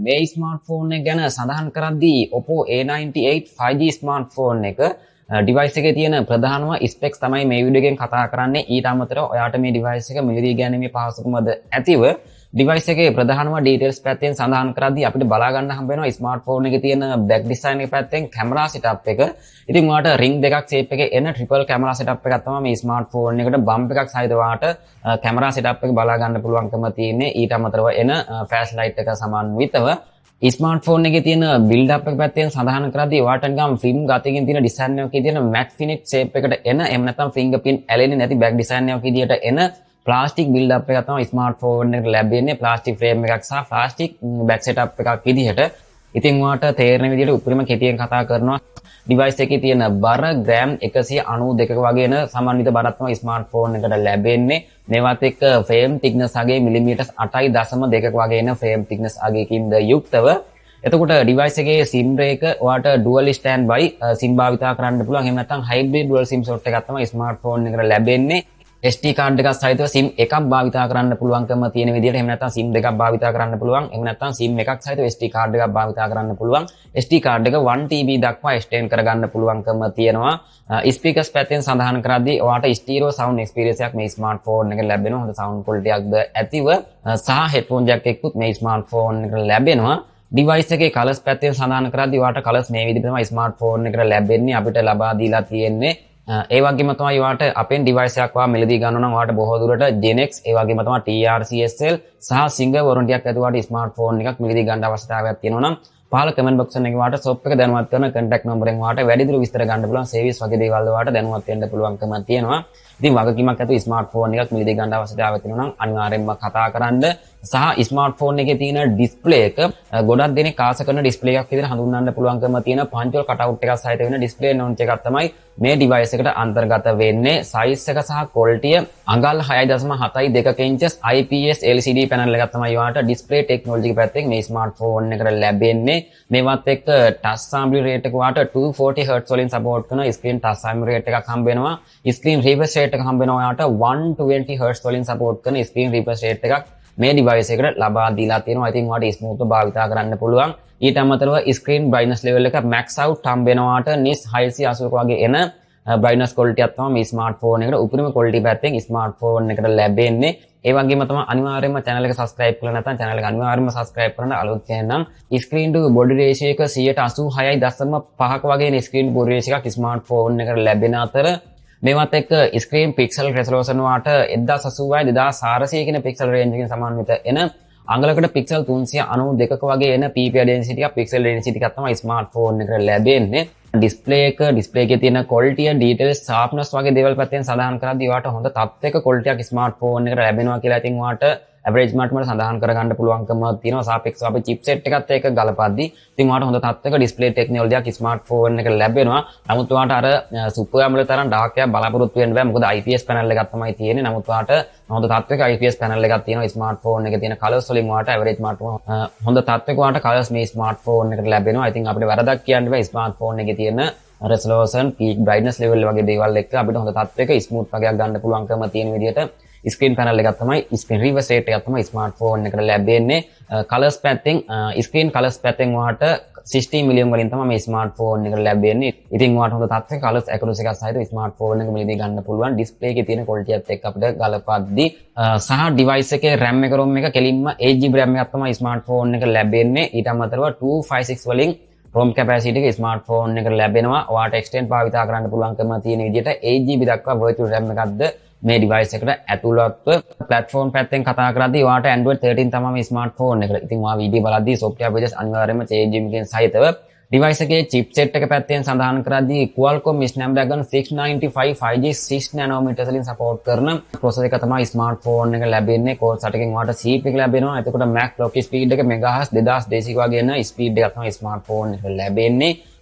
මේ ස්මාර්ට්ෆෝන් එක ගැන සඳහන් කරද්දී oppo a98 5G ස්මාර්ට්ෆෝන් එක ඩිවයිස් එකේ තියෙන ප්‍රධානම ස්පෙක්ස් තමයි මේ වීඩියෝ එකෙන් කතා කරන්නේ. ඊට අමතරව ඔයාට මේ ඩිවයිස් එක මිලදී ගැනීමේ පහසුකමද ඇතිව ඩිවයිස් එකේ ප්‍රධානම ඩීටේල්ස් පැත්තෙන් සඳහන් කරද්දී අපිට බලා ගන්න හම්බ වෙනවා ස්මාර්ට්ෆෝන් එකේ තියෙන බෑක් ඩිසයින් එක පැත්තෙන් කැමරා සෙටප් එක. ඉතින් ඔයාලට රින් දෙකක් ෂේප් එකේ එන ට්‍රිපල් කැමරා සෙටප් එකක් තමයි මේ ස්මාර්ට්ෆෝන් එකට බම්ප් එකක් සහිතව ඔයාලට කැමරා සෙටප් එක බලා ගන්න පුළුවන්කම තියෙන්නේ. ඊට අමතරව එන ෆ්ලෑෂ් ලයිට් එක සමන්විතව ස්මාර්ට්ෆෝන් එකේ තියෙන බිල්ඩ් අප් එක පැත්තෙන් සඳහන් කරද්දී ඔයාලට නිකම් ෆිල්ම් ගතකින් තියෙන ඩිසයින් එකේ තියෙන මැට් ෆිනිෂ් ෂේප් එකට එන එහෙම නැත්නම් ෆින්ගර් ප්‍රින්ට් ඇලෙන්නේ නැති බෑක් ඩිසයින් එකක් විදියට එන ප්ලාස්ටික් බිල්ඩ් අප් එකක් තමයි ස්මාර්ට්ෆෝන් එකට ලැබෙන්නේ. ප්ලාස්ටික් ෆ්‍රේම් එකක් සහ ප්ලාස්ටික් බෑක් සෙටප් එකක් විදිහට. ඉතින් ඔයාලට තේරෙන විදිහට උපරිම කෙටියෙන් කතා කරනවා ඩිවයිස් එකේ තියෙන බර ග්‍රෑම් 192ක වගේ එන සමන්විත බරක් තමයි ස්මාර්ට්ෆෝන් එකට ලැබෙන්නේ. මේවත් එක්ක ෆ්‍රේම් තික්නස් අගය මිලිමීටර් 8.2ක වගේ එන ෆ්‍රේම් තික්නස් අගයකින්ද යුක්තව. එතකොට ඩිවයිස් එකේ SIM එක ඔයාලට ඩුවල් ස්ටෑන්ඩ් බයි SIM භාවිතා කරන්න පුළුවන්. එහෙම නැත්නම් හයිබ්‍රිඩ් ඩුවල් SIM slot එකක් තමයි ස්මාර්ට්ෆෝන් එකට ලැබෙන්නේ. SD කාඩ් එකක් සහිතව SIM එකක් භාවිතා කරන්න පුළුවන්කම තියෙන විදිහට එහෙම නැත්නම් SIM දෙකක් භාවිතා කරන්න පුළුවන්. එහෙම නැත්නම් SIM එකක් සහිතව SD කාඩ් එකක් භාවිතා කරන්න පුළුවන්. SD කාඩ් එක 1TB දක්වා extend කරගන්න පුළුවන්කම තියෙනවා. ස්පීකර්ස් පැත්තෙන් සඳහන් කරද්දී ඔයාලට ස්ටීරියෝ සවුන්ඩ් එක්ස්පීරියන්ස් එකක් මේ ස්මාර්ට්ෆෝන් එකේ ලැබෙනවා. හොඳ සවුන්ඩ් ක්වොලිටි එකක්ද ඇතිව සහ හෙඩ්ෆෝන් ජැක් එකකුත් මේ ස්මාර්ට්ෆෝන් එකට ලැබෙනවා. ඩිවයිස් එකේ කලර්ස් පැත්තෙන් සඳහන් කරද්දී ඔයාලට කලර්ස් මේ විදිහට තමයි ස්මාර්ට්ෆෝන් එකට ලැබෙන්නේ. අපිට ලබා දීලා තියෙන්නේ ඒ වගේම තමයි ඔයාලට අපෙන් ඩිවයිස් එකක් වා මිලදී ගන්න නම් ඔයාලට බොහෝ දුරට Gen X ඒ වගේම තමයි TRCSL සහ සිංගල් වොරන්ටියක් ඇතුව ඔයාලට ස්මාර්ට්ෆෝන් එකක් මිලදී ගන්න අවස්ථාවක් තියෙනවා නම් පහළ කමෙන්ට් බොක්ස් එකේ ඔයාලට shop එක දැනුවත් කරන contact number එකෙන් ඔයාලට වැඩිදුර විස්තර ගන්න පුළුවන් සර්විස් වගේ දේවල් ඔයාලට දැනුවත් වෙන්න පුළුවන්කම තියෙනවා. ඉතින් වගකීමක් ඇතුව ස්මාර්ට්ෆෝන් එකක් මිලදී ගන්න අවස්ථාවක් තියෙනවා නම් අනිවාර්යෙන්ම කතා කරන්න. සහ ස්මාර්ට්ෆෝන් එකේ තියෙන ඩිස්ප්ලේ එක ගොඩක් දෙනෙක් ආස කරන ඩිස්ප්ලේ එකක් විදිහට හඳුන්වන්න පුළුවන්කම තියෙන පංචෝල් කටවුට් එකක් සහිත වෙන ඩිස්ප්ලේ නෝන්ච් එකක් තමයි මේ ඩිවයිස් එකට අන්තර්ගත වෙන්නේ. සයිස් එක සහ ක්වොලිටිය අඟල් 6.72 ඉන්චස් IPS LCD පැනල් එකක් තමයි ඔයාලට ඩිස්ප්ලේ ටෙක්නොලොජි එක පැත්තෙන් මේ ස්මාර්ට්ෆෝන් එකට ලැබෙන්නේ. මේවත් එක්ක ටච් සාම්පල් රේට් එක ඔයාලට 240 Hz වලින් සපෝට් කරන ස්ක්‍රීන් ටච් සාම්පල් රේට් එකක් හම්බ වෙනවා. ස්ක්‍රීන් රිෆ්‍රෙෂ් රේට් එක හම්බ වෙනවා ඔයාලට 120 Hz වලින් සපෝට් කරන ස්ක්‍රීන් රිෆ්‍රෙෂ් රේට් එකක් මේ ඩිවයිස් එකට ලබා දීලා තියෙනවා. ඉතින් ඔයාලට ස්මූත්ව භාවිතා කරන්න පුළුවන්. ඊට අමතරව ස්ක්‍රීන් බ්‍රයිට්නස් ලෙවල් එක max out හම්බ වෙනවාට nis 680ක වගේ එන බ්‍රයිට්නස් ක්වොලිටි එකක් තමයි මේ ස්මාර්ට්ෆෝන් එකට උපරිම ක්වොලිටි පැත්තෙන් ස්මාර්ට්ෆෝන් එකට ලැබෙන්නේ. ඒ වගේම තමයි අනිවාර්යයෙන්ම channel එක subscribe කරලා නැත්නම් channel එක අනිවාර්යයෙන්ම subscribe කරන්න අලුත් කෙනෙක් නම් screen to body ratio එක 86.5ක වගේ screen body ratio එකක් ස්මාර්ට්ෆෝන් එකට ලැබෙන අතර මේවත් එක්ක ස්ක්‍රීන් පික්සල් රෙසලූෂන් වාට 1080 2400 කියන පික්සල් රේන්ජ් එකකින් සමාන්විත එන අඟලකට පික්සල් 392ක වගේ එන PPI density එකක් පික්සල් density එකක් තමයි ස්මාර්ට්ෆෝන් එකට ලැබෙන්නේ. ඩිස්ප්ලේ එකේ තියෙන quality details sharpness වගේ දේවල් පැත්තෙන් සඳහන් කරද්දී ඔයාලට හොඳ තත්ත්වයක quality එකක් ස්මාර්ට්ෆෝන් එකට ලැබෙනවා කියලා ඉතින් ඔයාලට average මාර්කට් සඳහන් කරගන්න පුළුවන්කම තියෙනවා. සාපේක්ෂව අපි chipset එකත් එක්ක ගලපද්දී ඉතින් ඔයාලට හොඳ තත්ත්වයක display technology එකක් ස්මාර්ට්ෆෝන් එකට ලැබෙනවා. නමුත් ඔයාලට අර super AMOLED තරම් dark එකක් බලාපොරොත්තු වෙන්න බෑ. මොකද IPS panel එකක් තමයි තියෙන්නේ. නමුත් ඔයාලට හොඳ තත්ත්වයක IPS panel එකක් තියෙනවා. ස්මාර්ට්ෆෝන් එකේ තියෙන colors වලින් ඔයාලට average මාර්කට් හොඳ තත්ත්වයක ඔයාලට colors මේ ස්මාර්ට්ෆෝන් එකට ලැබෙනවා. ඉතින් අපිට වැරදක් කියන්න බෑ. ස්මාර්ට්ෆෝන් එකේ තියෙන resolution, peak brightness level වගේ දේවල් එක්ක අපිට හොඳ තත්ත්වයක smooth වගේක් ගන්න පුළුවන්කම තියෙන විදිහට screen panel එකක් තමයි screen refresh rate එකක් තමයි ස්මාර්ට්ෆෝන් එකට ලැබෙන්නේ. colors පැත්තෙන් screen colors පැත්තෙන් ඔයාලට 60 මිලියන් වලින් තමයි මේ ස්මාර්ට්ෆෝන් එකට ලැබෙන්නේ. ඉතින් ඔයාලට හොඳ තත්ත්වයක colors accuracy එකක් සහිත ස්මාර්ට්ෆෝන් එක මිලදී ගන්න පුළුවන්. display එකේ තියෙන quality එකත් එක්ක අපිට ගලපද්දී සහ device එකේ RAM එක ROM එක කෙලින්ම 8GB RAM එකක් තමයි ස්මාර්ට්ෆෝන් එක ලැබෙන්නේ. ඊට අමතරව 256 වලින් ROM capacity එක ස්මාර්ට්ෆෝන් එකට ලැබෙනවා. ඔයාලට extend භාවිතා කරන්න පුළුවන්කම තියෙන විදිහට 8GB දක්වා virtual RAM එකක්ද මේ device එකට ඇතුළත්ව. platform පැත්තෙන් කතා කරද්දී ඔයාලට Android 13 තමයි මේ ස්මාර්ට්ෆෝන් එකට. ඉතින් ඔයා වීඩියෝ බලද්දී software pages අනිවාර්යයෙන්ම change එකකින් සහිතව device එකේ chipset එක පැත්තෙන් සඳහන් කරද්දී Qualcomm Snapdragon 695 5G 6 nanometers වලින් support කරන processor එක තමයි ස්මාර්ට්ෆෝන් එක ලැබෙන්නේ. core 8කින් ඔයාලට CPU එක ලැබෙනවා. එතකොට max clock speed එක MHz 2200 වගේ එන speed එකක් තමයි ස්මාර්ට්ෆෝන් එකට ලැබෙන්නේ.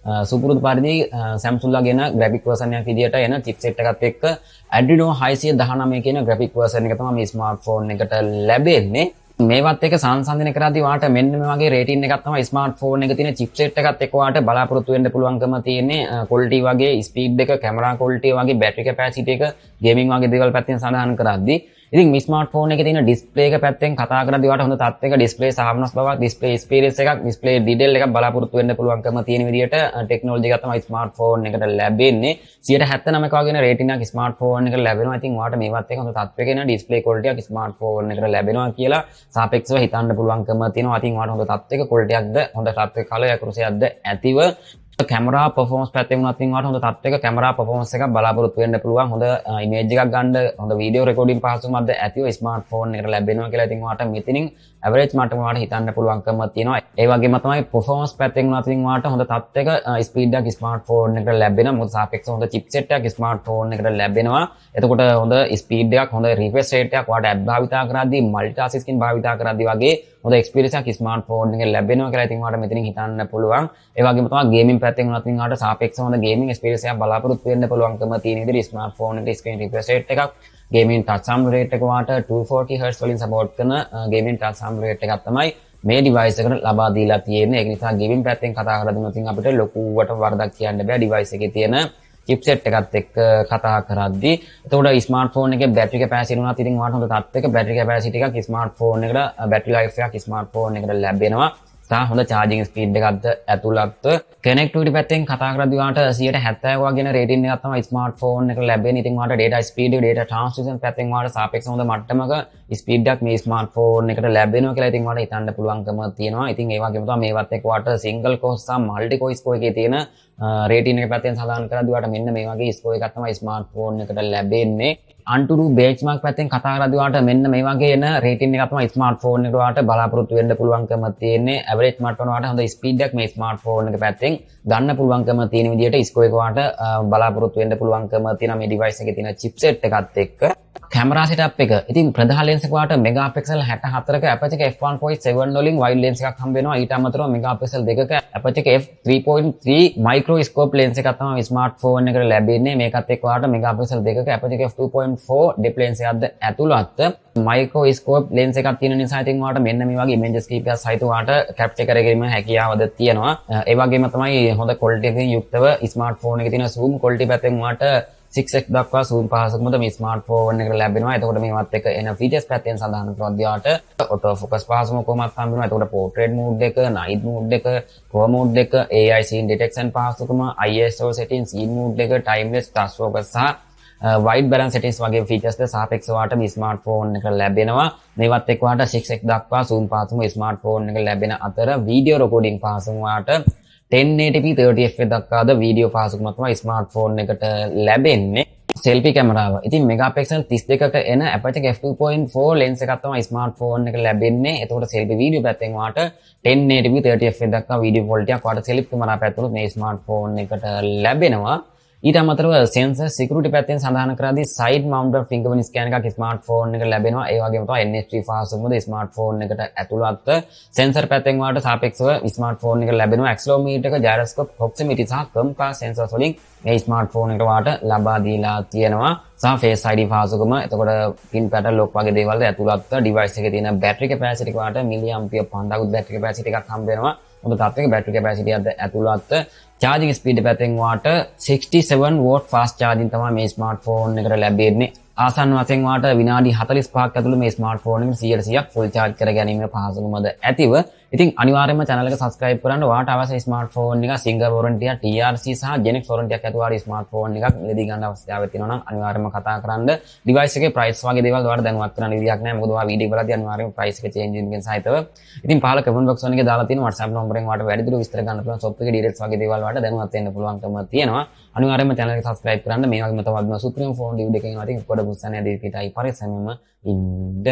සුපුරුදු පරිදි Samsung ලාගෙන graphic version එකක් විදියට එන chipset එකත් එක්ක Adreno 619 කියන graphic version එක තමයි මේ ස්මාර්ට්ෆෝන් එකට ලැබෙන්නේ. මේවත් එක සංසන්දනය කරද්දී ඔයාලට මෙන්න මේ වගේ රේටින් එකක් තමයි ස්මාර්ට්ෆෝන් එකේ තියෙන chipset එකත් එක්ක ඔයාලට බලාපොරොත්තු වෙන්න පුළුවන්කම තියෙන්නේ. quality වගේ speed එක, camera quality වගේ battery capacity එක, gaming වගේ දේවල් පැත්තෙන් සඳහන් කරද්දී ඉතින් මේ ස්මාර්ට්ෆෝන් එකේ තියෙන ඩිස්ප්ලේ එක පැත්තෙන් කතා කරද්දී ඔයාලට හොඳ තත්ත්වයක ඩිස්ප්ලේ සාමනස් බවක්, ඩිස්ප්ලේ එක්ස්පීරියන්ස් එකක්, ඩිස්ප්ලේ ඩීටේල් එකක් බලාපොරොත්තු වෙන්න පුළුවන්කම තියෙන විදිහට ටෙක්නොලොජි එකක් තමයි ස්මාර්ට්ෆෝන් එකට ලැබෙන්නේ. 79ක වගේ රේටින් එකක් ස්මාර්ට්ෆෝන් එකට ලැබෙනවා. ඉතින් ඔයාලට මේවත් එක්ක හොඳ තත්ත්වයක ඉන්න ඩිස්ප්ලේ ක්වොලිටි එකක් ස්මාර්ට්ෆෝන් එකට ලැබෙනවා කියලා සාපේක්ෂව හිතන්න පුළුවන්කම තියෙනවා. ඉතින් ඔයාලට හොඳ තත්ත්වයක ක්වොලිටි එකක්ද, හොඳ තත්ත්වයක කලර් ඇකුරසියක්ද ඇතිව කැමරා පර්ෆෝමන්ස් පැත්තෙන් උනත් ඉතින් ඔයාලට හොඳ තත්ත්වයක කැමරා පර්ෆෝමන්ස් එකක් බලාපොරොත්තු වෙන්න පුළුවන්. හොඳ ඉමේජ් එකක් ගන්න, හොඳ වීඩියෝ රෙකෝඩින් පහසුකමක්ද ඇතිව ස්මාර්ට්ෆෝන් එකට ලැබෙනවා කියලා ඉතින් ඔයාලට මෙතනින් ඇවරේජ් මට්ටම ඔයාලට හිතන්න පුළුවන්කම තියෙනවා. ඒ වගේම තමයි පර්ෆෝමන්ස් පැත්තෙන් උනත් ඉතින් ඔයාලට හොඳ තත්ත්වයක ස්පීඩ් එකක් ස්මාර්ට්ෆෝන් එකට ලැබෙනවා. මොකද සාපේක්ෂව හොඳ චිප්සෙට් එකක් ස්මාර්ට්ෆෝන් එකට ලැබෙනවා. එතකොට හොඳ ස්පීඩ් එකක්, හොඳ රිෆ්‍රෙෂ් රේට් එකක් ඔයාලට ඇප් භාවිතා කරද්දී, මල්ටිටාස්කින් භාවිතා කරද්දී වගේ හොඳ එක්ස්පීරියන්ස් එකක් ස්මාර්ට්ෆෝන් එකේ ලැබෙනවා කියලා ඉතින් ඔයාලට මෙතනින් හිතන්න පුළුවන්. ඒ වගේම තමයි ගේමින් පැත්තෙන් උනත් ඉතින් ඔයාලට සාපේක්ෂව හොඳ ගේමින් එක්ස්පීරියන්ස් එකක් බලාපොරොත්තු වෙන්න පුළුවන්කම තියෙන විදිහට ස්මාර්ට්ෆෝන් එකේ ස්ක්‍රීන් රිෆ්‍රෙෂ් රේට් එකක්, ගේමින් ටච් සම් රේට් එක ඔයාලට 240 Hz වලින් සපෝට් කරන ගේමින් ටච් සම් රේට් එකක් තමයි මේ ඩිවයිස් එකට ලබා දීලා තියෙන්නේ. ඒක නිසා ගේමින් පැත්තෙන් කතා කරද්දී ඉතින් අපිට ලොකුවට වරදක් කියන්න බෑ ඩිවයිස් එකේ තියෙන චිප්සෙට් එකත් එක්ක කතා කරද්දී. එතකොට ස්මාර්ට්ෆෝන් එකේ බැටරි කැපැසිටි උනත් ඉතින් ඔයාලට හොඳ තත්ත්වයක බැටරි කැපැසිටි එකක් ස්මාර්ට්ෆෝන් එකට, බැටරි ලයිෆ් එකක් ස්මාර්ට්ෆෝන් එකට ලැබෙනවා. සහ හොඳ charging speed එකක්ද ඇතුළත්ව. connectivity පැත්තෙන් කතා කරද්දී ඔයාලට 170 වගේ රේටින් එකක් තමයි ස්මාර්ට්ෆෝන් එක ලැබෙන්නේ. ඉතින් ඔයාලට data speed, data transmission පැත්තෙන් ඔයාලට සාපේක්ෂව හොඳ මට්ටමක ස්පීඩ් එකක් මේ ස්මාර්ට්ෆෝන් එකට ලැබෙනවා කියලා ඉතින් ඔයාලට හිතන්න පුළුවන්කම තියෙනවා. ඉතින් ඒ වගේම තමයි මේවත් එක්ක ඔයාලට single core සහ multi core score එකේ තියෙන රේටින් එක පැත්තෙන් සඳහන් කරද්දී ඔයාලට මෙන්න මේ වගේ ස්කෝර් එකක් තමයි ස්මාර්ට්ෆෝන් එකට ලැබෙන්නේ. Antutu benchmark පැත්තෙන් කතා කරද්දී ඔයාලට මෙන්න මේ වගේ එන රේටින් එකක් තමයි ස්මාර්ට්ෆෝන් එකට ඔයාලට බලාපොරොත්තු වෙන්න පුළුවන්කම තියෙන්නේ. ඇවරේජ් මට්ටම ඔයාලට හොඳ ස්පීඩ් එකක් මේ ස්මාර්ට්ෆෝන් එක පැත්තෙන් ගන්න පුළුවන්කම තියෙන විදිහට ස්කෝර් එක ඔයාලට බලාපොරොත්තු වෙන්න පුළුවන්කම තියෙනවා මේ ඩිවයිස් එකේ තියෙන chipset එකත් එක්ක. කැමරා setup එක. ඉතින් ප්‍රධාන ලෙන්ස් එක ඔයාලට මෙගාපික්සල් 64ක aperture එක f1.7 වලින් wide lens එකක් හම්බ වෙනවා. ඊට අමතරව මෙගාපික්සල් 2ක aperture එක f3.3 microscope lens එකක් තමයි ස්මාර්ට්ෆෝන් එකට ලැබෙන්නේ. මේකත් එක්ක ඔයාලට මෙගාපික්සල් 2ක aperture එක f2.4 depth lens එකක්ද ඇතුළත් microscope lens එකක් තියෙන නිසා ඉතින් ඔයාලට මෙන්න මේ වගේ images කීපයක් සහිත ඔයාලට capture කරගැනීමේ හැකියාවද තියෙනවා. ඒ වගේම තමයි හොඳ quality එකකින් යුක්තව ස්මාර්ට්ෆෝන් එකේ තියෙන zoom quality පැත්තෙන් ඔයාලට 6x දක්වා zoom පහසුකමද මේ ස්මාර්ට්ෆෝන් එකට ලැබෙනවා. එතකොට මේවත් එක්ක එන features පැත්තෙන් සඳහන් කරොත් යාට auto focus පහසුකම කොහොමත් හම්බ වෙනවා. එතකොට portrait mode එක, night mode එක, pro mode එක, AI scene detection පහසුකම, ISO settings, scene mode එක, timeless touch focus සහ white balance settings වගේ features ද සාපේක්ෂව වාට මේ ස්මාර්ට්ෆෝන් එක ලැබෙනවා. මේවත් එක්ක වාට 6x දක්වා zoom පහසුකම ස්මාර්ට්ෆෝන් එක ලැබෙන අතර video recording පහසුකම වාට 1080p 30fps දක්වාද වීඩියෝ පහසුකම තමයි ස්මාර්ට්ෆෝන් එකට ලැබෙන්නේ. selfie කැමරාව. ඉතින් මෙගාපික්සල් 32ක එන aperture f2.4 lens එකක් තමයි ස්මාර්ට්ෆෝන් එක ලැබෙන්නේ. එතකොට selfie වීඩියෝ පැත්තෙන් වාට 1080p 30fps දක්වා වීඩියෝ ක්වොලිටි එකක් වාට selfie කැමරා පැත්තට මේ ස්මාර්ට්ෆෝන් එකට ලැබෙනවා. ඊට අමතරව sensor security පැත්තෙන් සඳහන් කරද්දී side mounted fingerprint scan එකක් ස්මාර්ට්ෆෝන් එකට ලැබෙනවා. ඒ වගේම තමයි NFC පහසුකමද ස්මාර්ට්ෆෝන් එකට ඇතුළත්. sensor පැත්තෙන් වාට සාපේක්ෂව ස්මාර්ට්ෆෝන් එකට ලැබෙනවා accelerometer එක, gyroscope, proximity සහ compass sensors වලින් මේ ස්මාර්ට්ෆෝන් එකට වාට ලබා දීලා තියෙනවා. සහ face ID පහසුකම, එතකොට pin pattern lock වගේ දේවල් ද ඇතුළත්. device එකේ තියෙන battery capacity එක වාට milliampere 5000 battery capacity එකක් හම්බ වෙනවා. හොඳ තාත්තක battery capacity එකක්ද ඇතුළත්. charging speed පැත්තෙන් වාට 67 watt fast charging තමයි මේ ස්මාර්ට්ෆෝන් එකට ලැබෙන්නේ. ආසන්න වශයෙන් වාට විනාඩි 45ක් ඇතුළත මේ ස්මාර්ට්ෆෝන් එක 100% full charge කර ගැනීමේ පහසුකමද ඇතිව. ඉතින් අනිවාර්යයෙන්ම channel එක subscribe කරන්න. වාට අවශ්‍ය ස්මාර්ට්ෆෝන් එක single warranty එක, TRC සහ Genex warranty එකක් ඇතුළු ස්මාර්ට්ෆෝන් එකක් මිලදී ගන්න අවශ්‍යතාවය තියෙනවා නම් අනිවාර්යයෙන්ම කතා කරන්න. device එකේ price වගේ දේවල් ඔයාලට දැනුවත් කරන්න විදියක් නැහැ. මොකද ඔයා වීඩියෝ බලද්දී අනිවාර්යයෙන්ම price එක change වෙනකින් සහිතව. ඉතින් පහළ comment box එකේ දාලා තියෙන WhatsApp නම්බරෙන් ඔයාලට වැඩිදුර විස්තර ගන්න පුළුවන්. shop එකේ details වගේ දේවල් ඔයාලට දැනුවත් වෙන්න පුළුවන්කම තියෙනවා. අනිවාර්යයෙන්ම channel එක subscribe කරන්න. මේ වගේම තවත් supreme phone review එකකින් අතින් පොඩ පුස්සන්නේ දී පිටයි පරිස්සමෙන්ම ඉන්න.